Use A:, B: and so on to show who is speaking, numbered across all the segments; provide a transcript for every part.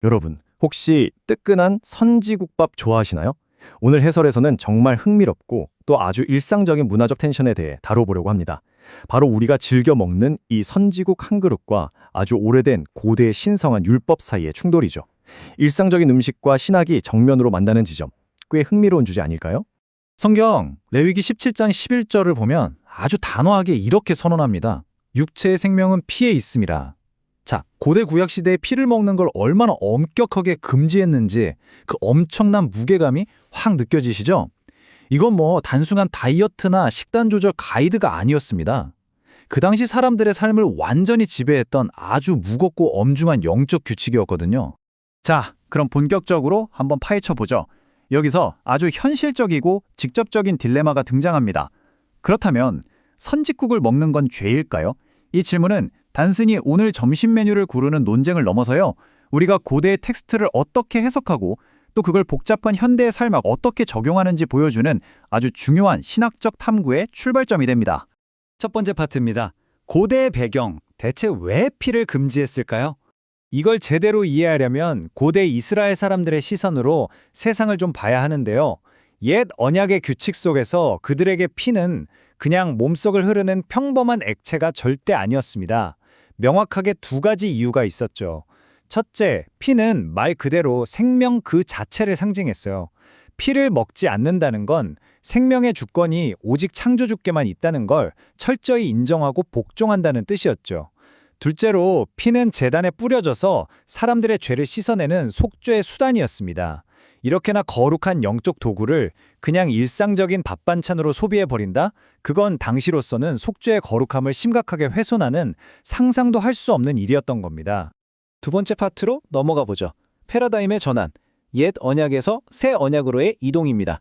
A: 여러분, 혹시 뜨끈한 선지국밥 좋아하시나요? 오늘 해설에서는 정말 흥미롭고 또 아주 일상적인 문화적 텐션에 대해 다뤄보려고 합니다. 바로 우리가 즐겨 먹는 이 선지국 한 그릇과 아주 오래된 고대의 신성한 율법 사이의 충돌이죠. 일상적인 음식과 신학이 정면으로 만나는 지점, 꽤 흥미로운 주제 아닐까요?
B: 성경 레위기 17장 11절을 보면 아주 단호하게 이렇게 선언합니다. 육체의 생명은 피에 있음이라. 자, 고대 구약 시대에 피를 먹는 걸 얼마나 엄격하게 금지했는지 그 엄청난 무게감이 확 느껴지시죠? 이건 뭐 단순한 다이어트나 식단 조절 가이드가 아니었습니다. 그 당시 사람들의 삶을 완전히 지배했던 아주 무겁고 엄중한 영적 규칙이었거든요.
C: 자, 그럼 본격적으로 한번 파헤쳐 보죠. 여기서 아주 현실적이고 직접적인 딜레마가 등장합니다. 그렇다면 선짓국을 먹는 건 죄일까요? 이 질문은 단순히 오늘 점심 메뉴를 고르는 논쟁을 넘어서요. 우리가 고대의 텍스트를 어떻게 해석하고 또 그걸 복잡한 현대의 삶에 어떻게 적용하는지 보여주는 아주 중요한 신학적 탐구의 출발점이 됩니다.
D: 첫 번째 파트입니다. 고대의 배경, 대체 왜 피를 금지했을까요? 이걸 제대로 이해하려면 고대 이스라엘 사람들의 시선으로 세상을 좀 봐야 하는데요. 옛 언약의 규칙 속에서 그들에게 피는 그냥 몸속을 흐르는 평범한 액체가 절대 아니었습니다. 명확하게 두 가지 이유가 있었죠. 첫째, 피는 말 그대로 생명 그 자체를 상징했어요. 피를 먹지 않는다는 건 생명의 주권이 오직 창조주께만 있다는 걸 철저히 인정하고 복종한다는 뜻이었죠. 둘째로, 피는 제단에 뿌려져서 사람들의 죄를 씻어내는 속죄의 수단이었습니다. 이렇게나 거룩한 영적 도구를 그냥 일상적인 밥 반찬으로 소비해버린다? 그건 당시로서는 속죄의 거룩함을 심각하게 훼손하는 상상도 할 수 없는 일이었던 겁니다.
E: 두 번째 파트로 넘어가 보죠. 패러다임의 전환, 옛 언약에서 새 언약으로의 이동입니다.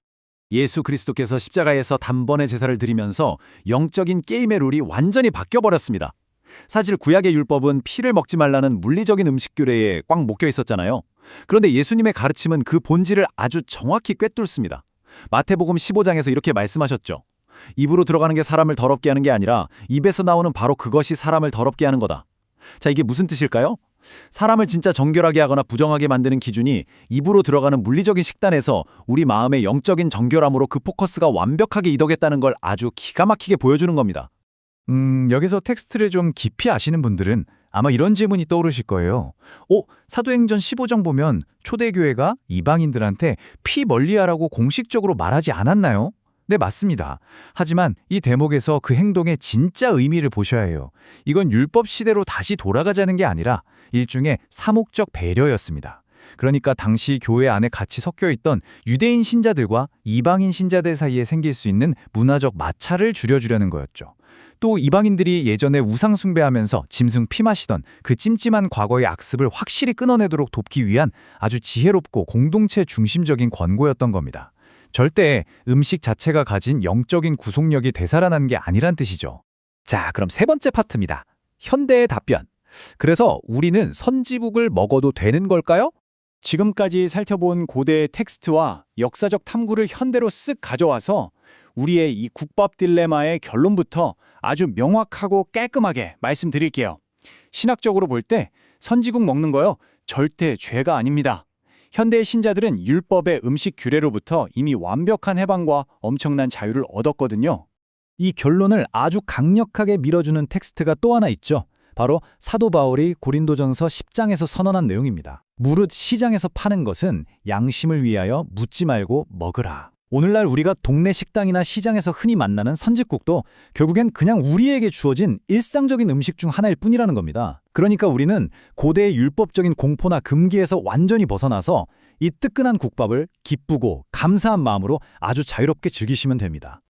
C: 예수 그리스도께서 십자가에서 단번에 제사를 드리면서 영적인 게임의 룰이 완전히 바뀌어버렸습니다. 사실 구약의 율법은 피를 먹지 말라는 물리적인 음식 규례에 꽉 묶여 있었잖아요. 그런데 예수님의 가르침은 그 본질을 아주 정확히 꿰뚫습니다. 마태복음 15장에서 이렇게 말씀하셨죠. 입으로 들어가는 게 사람을 더럽게 하는 게 아니라 입에서 나오는 바로 그것이 사람을 더럽게 하는 거다. 자, 이게 무슨 뜻일까요? 사람을 진짜 정결하게 하거나 부정하게 만드는 기준이 입으로 들어가는 물리적인 식단에서 우리 마음의 영적인 정결함으로 그 포커스가 완벽하게 이동했다는 걸 아주 기가 막히게 보여주는 겁니다.
B: 여기서 텍스트를 좀 깊이 아시는 분들은 아마 이런 질문이 떠오르실 거예요. 사도행전 15장 보면 초대교회가 이방인들한테 피 멀리하라고 공식적으로 말하지 않았나요? 네, 맞습니다. 하지만 이 대목에서 그 행동의 진짜 의미를 보셔야 해요. 이건 율법 시대로 다시 돌아가자는 게 아니라 일종의 사목적 배려였습니다. 그러니까 당시 교회 안에 같이 섞여 있던 유대인 신자들과 이방인 신자들 사이에 생길 수 있는 문화적 마찰을 줄여주려는 거였죠. 또 이방인들이 예전에 우상 숭배하면서 짐승 피 마시던 그 찜찜한 과거의 악습을 확실히 끊어내도록 돕기 위한 아주 지혜롭고 공동체 중심적인 권고였던 겁니다. 절대 음식 자체가 가진 영적인 구속력이 되살아난 게 아니란 뜻이죠.
E: 자, 그럼 세 번째 파트입니다. 현대의 답변. 그래서 우리는 선지국을 먹어도 되는 걸까요?
D: 지금까지 살펴본 고대의 텍스트와 역사적 탐구를 현대로 쓱 가져와서 우리의 이 국밥 딜레마의 결론부터 아주 명확하고 깔끔하게 말씀드릴게요. 신학적으로 볼 때 선지국 먹는 거요, 절대 죄가 아닙니다. 현대의 신자들은 율법의 음식 규례로부터 이미 완벽한 해방과 엄청난 자유를 얻었거든요.
E: 이 결론을 아주 강력하게 밀어주는 텍스트가 또 하나 있죠. 바로 사도 바울이 고린도전서 10장에서 선언한 내용입니다. 무릇 시장에서 파는 것은 양심을 위하여 묻지 말고 먹으라. 오늘날 우리가 동네 식당이나 시장에서 흔히 만나는 선짓국도 결국엔 그냥 우리에게 주어진 일상적인 음식 중 하나일 뿐이라는 겁니다. 그러니까 우리는 고대의 율법적인 공포나 금기에서 완전히 벗어나서 이 뜨끈한 국밥을 기쁘고 감사한 마음으로 아주 자유롭게 즐기시면 됩니다.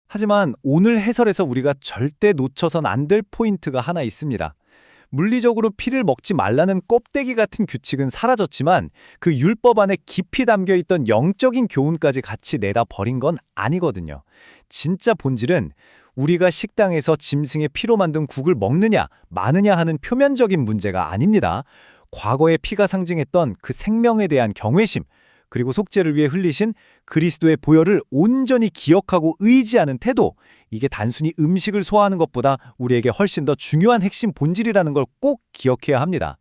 E: 하지만 오늘 해설에서 우리가 절대 놓쳐선 안 될 포인트가 하나 있습니다. 물리적으로 피를 먹지 말라는 껍데기 같은 규칙은 사라졌지만 그 율법 안에 깊이 담겨있던 영적인 교훈까지 같이 내다 버린 건 아니거든요. 진짜 본질은 우리가 식당에서 짐승의 피로 만든 국을 먹느냐 마느냐 하는 표면적인 문제가 아닙니다. 과거의 피가 상징했던 그 생명에 대한 경외심, 그리고 속죄를 위해 흘리신 그리스도의 보혈을 온전히 기억하고 의지하는 태도, 이게 단순히 음식을 소화하는 것보다 우리에게 훨씬 더 중요한 핵심 본질이라는 걸 꼭 기억해야 합니다.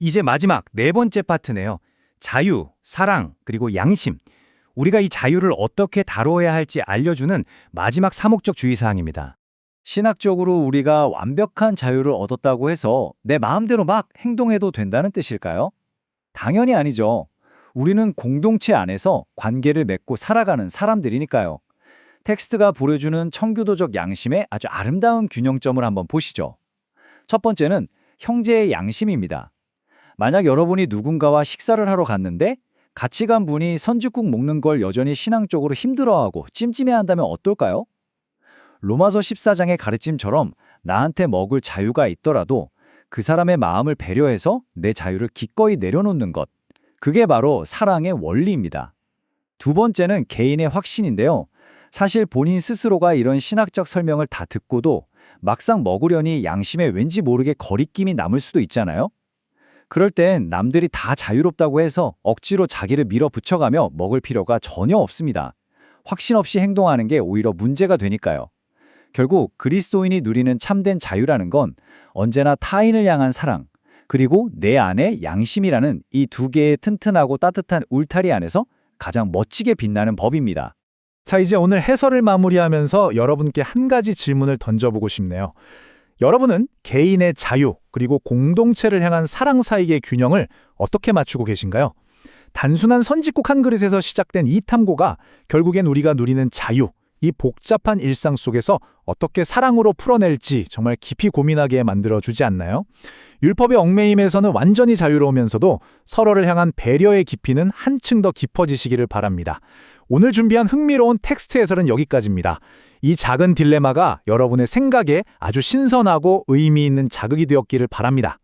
D: 이제 마지막 네 번째 파트네요. 자유, 사랑, 그리고 양심. 우리가 이 자유를 어떻게 다루어야 할지 알려주는 마지막 사목적 주의사항입니다.
E: 신학적으로 우리가 완벽한 자유를 얻었다고 해서 내 마음대로 막 행동해도 된다는 뜻일까요? 당연히 아니죠. 우리는 공동체 안에서 관계를 맺고 살아가는 사람들이니까요. 텍스트가 보여주는 청교도적 양심의 아주 아름다운 균형점을 한번 보시죠. 첫 번째는 형제의 양심입니다. 만약 여러분이 누군가와 식사를 하러 갔는데 같이 간 분이 선짓국 먹는 걸 여전히 신앙적으로 힘들어하고 찜찜해한다면 어떨까요? 로마서 14장의 가르침처럼 나한테 먹을 자유가 있더라도 그 사람의 마음을 배려해서 내 자유를 기꺼이 내려놓는 것. 그게 바로 사랑의 원리입니다. 두 번째는 개인의 확신인데요. 사실 본인 스스로가 이런 신학적 설명을 다 듣고도 막상 먹으려니 양심에 왠지 모르게 거리낌이 남을 수도 있잖아요. 그럴 땐 남들이 다 자유롭다고 해서 억지로 자기를 밀어붙여가며 먹을 필요가 전혀 없습니다. 확신 없이 행동하는 게 오히려 문제가 되니까요. 결국 그리스도인이 누리는 참된 자유라는 건 언제나 타인을 향한 사랑, 그리고 내 안의 양심이라는 이 두 개의 튼튼하고 따뜻한 울타리 안에서 가장 멋지게 빛나는 법입니다.
B: 자, 이제 오늘 해설을 마무리하면서 여러분께 한 가지 질문을 던져보고 싶네요. 여러분은 개인의 자유 그리고 공동체를 향한 사랑 사이의 균형을 어떻게 맞추고 계신가요? 단순한 선짓국 한 그릇에서 시작된 이 탐구가 결국엔 우리가 누리는 자유, 이 복잡한 일상 속에서 어떻게 사랑으로 풀어낼지 정말 깊이 고민하게 만들어주지 않나요? 율법의 얽매임에서는 완전히 자유로우면서도 서로를 향한 배려의 깊이는 한층 더 깊어지시기를 바랍니다. 오늘 준비한 흥미로운 텍스트 해설은 여기까지입니다. 이 작은 딜레마가 여러분의 생각에 아주 신선하고 의미 있는 자극이 되었기를 바랍니다.